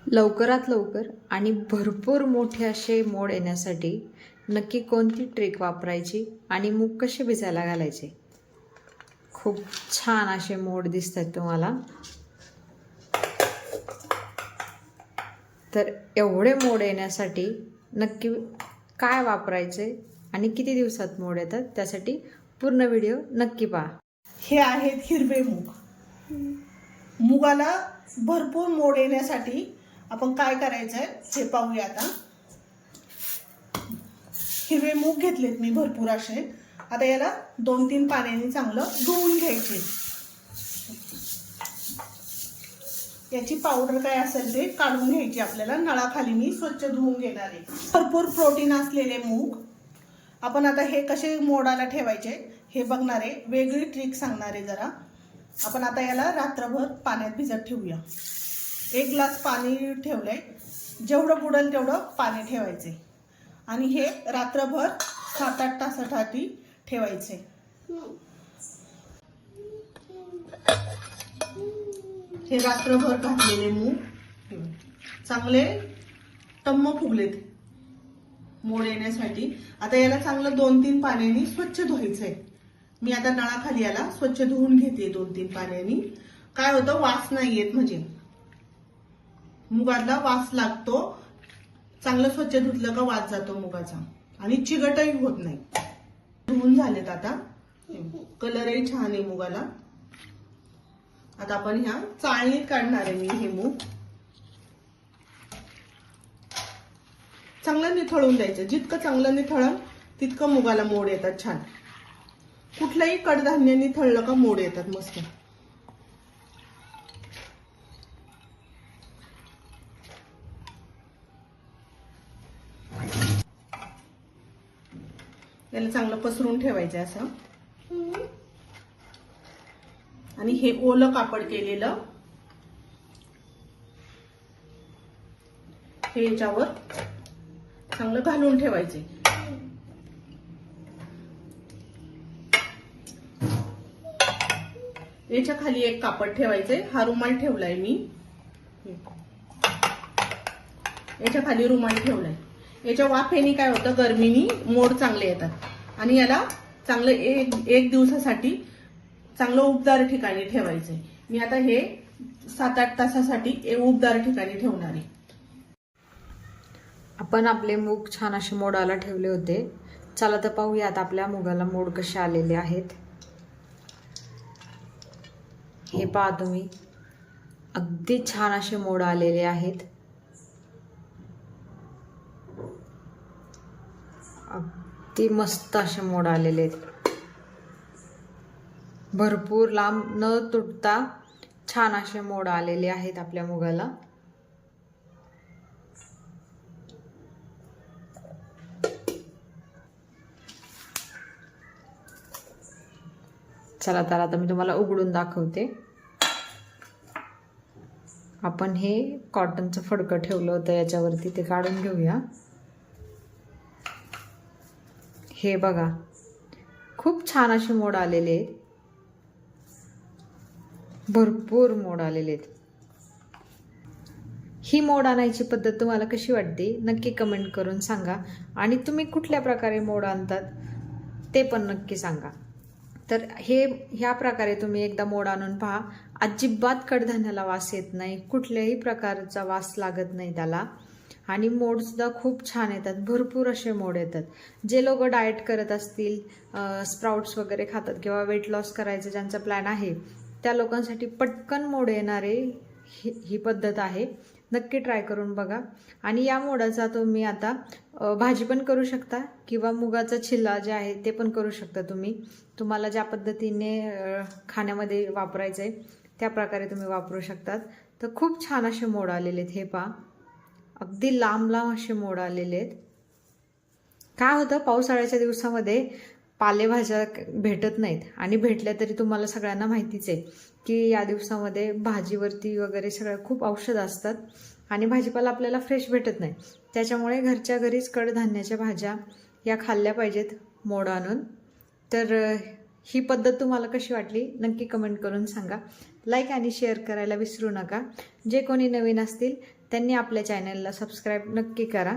लवकरात लवकर आणि भरपूर मोठे असे मोड येण्यासाठी नक्की कोणती ट्रिक वापरायची आणि मूग कसे भिजायला घालायचे? खूप छान असे मोड दिसत आहेत तुम्हाला. तर एवढे मोड येण्यासाठी नक्की काय वापरायचे आणि किती दिवसात मोड येतात त्यासाठी पूर्ण व्हिडिओ नक्की पहा. हे आहेत हिरवे मूग. मुगाला भरपूर मोड येण्यासाठी आपण काय करायचं आहे हे पाहूया आता. हिरवे मूग घेतलेत मी भरपूर असे. आता याला 2-3 पाण्याने चांगलं धुवून घ्यायचे. याची पावडर काय असेल ते काढून घ्यायची आपल्याला. नळाखाली मी स्वच्छ धुवून घेणार आहे. भरपूर प्रोटीन असलेले मूग. आपण आता हे कसे मोडाला ठेवायचे हे बघणार आहे. वेगळी ट्रिक सांगणार आहे जरा. आपण आता याला रात्रभर पाण्यात भिजत ठेवूया. 1 ग्लास पाणी ठेवलंय. जेवढं बुडेल तेवढं पाणी ठेवायचे आणि हे रात्रभर 7-8 तासासाठी ठेवायचे. हे रात्रभर घातलेले मूग चांगले टम्म फुगलेत मोड येण्यासाठी. आता याला चांगलं 2-3 पाण्याने स्वच्छ धुवायचंय. मी आता नळाखाली याला स्वच्छ धुवून घेते 2-3 पाण्याने. काय होतं, वास नाही येत, म्हणजे मुगाला वास लागतो. चांगलं स्वच्छ धुतलं का वास जातो मुगाचा आणि चिकटही होत नाही. धुवून झालेत आता. कलरही छान आहे मुगाला. आता आपण ह्या चाळणीत काढणार आहे मी हे मूग. चांगलं निथळून द्यायचं. जितकं चांगलं निथळलं तितकं मुगाला मोड येतात छान. कुठलंही कडधान्य निथळलं का मोड येतात मस्त. याला चांगलं पसरून ठेवायचं असं. आणि हे ओलं कापड केलेलं हे याच्यावर चांगलं घालून ठेवायचे. याच्या खाली एक कापड ठेवायचे. हा रुमाल ठेवलाय मी. याच्या खाली रुमाल ठेवलाय. याच्या वाफेने काय होतं, गरमीनी मोड चांगले येतात. आणि याला चांगलं एक दिवसासाठी चांगलं उबदार ठिकाणी ठेवायचंय. मी आता हे 7-8 तासासाठी उबदार ठिकाणी ठेवणार आहे. आपण आपले मूग छान असे मोडाला ठेवले होते. चला तर पाहूयात आपल्या मुगाला मोड कसे आलेले आहेत. हे पहा तुम्ही, अगदी छान असे मोड आलेले आहेत. अगदी मस्त असे मोड आलेले आहेत. भरपूर लांब न तुटता छान असे मोड आलेले आहेत आपल्या मुगाला. चला तर आता मी तुम्हाला उघडून दाखवते. आपण हे कॉटनचं फडकं ठेवलं होतं याच्यावरती, ते काढून घेऊया. हे बघा, खूप छान असे मोड आलेले आहेत. भरपूर मोड आलेले आहेत. ही मोड आणायची पद्धत तुम्हाला कशी वाटते नक्की कमेंट करून सांगा. आणि तुम्ही कुठल्या प्रकारे मोड आणतात ते पण नक्की सांगा. तर ह्या प्रकारे तुम्ही एकदा मोड आणून पहा. अजिबात कडधान्याला वास येत नाही. कुठल्याही प्रकारचा वास लागत नाही त्याला. आणि मोडसुद्धा खूप छान येतात. भरपूर असे मोड येतात. जे लोक डाएट करत असतील, स्प्राउट्स वगैरे खातात किंवा वेट लॉस करायचं ज्यांचा प्लॅन आहे, त्या लोकांसाठी पटकन मोड येणारे ही पद्धत आहे. नक्की ट्राय करून बघा. आणि या मोडाचा तुम्ही आता भाजी पण करू शकता किंवा मुगाचा छिल्ला जे आहे ते पण करू शकता तुम्ही. तुम्हाला ज्या पद्धतीने खाण्यामध्ये वापरायचं आहे त्या प्रकारे तुम्ही वापरू शकतात. तर खूप छान असे मोड आलेले आहेत. हे पहा, अगदी लांब लांब असे मोड आलेले आहेत. काय होतं, पावसाळ्याच्या दिवसामध्ये पालेभाज्या भेटत नाहीत. आणि भेटल्या तरी तुम्हाला सगळ्यांना माहितीच आहे की या दिवसामध्ये भाजीवरती वगैरे सगळं खूप औषध असतात आणि भाजीपाला आपल्याला फ्रेश भेटत नाही. त्याच्यामुळे घरच्या घरीच कडधान्याच्या भाज्या या खाल्ल्या पाहिजेत मोड आणून. तर ही पद्धत तुम्हाला कशी वाटली नक्की कमेंट करून सांगा. लाईक आणि शेअर करायला विसरू नका. जे कोणी नवीन असतील त्यांनी आपल्या चॅनलला सबस्क्राईब नक्की करा.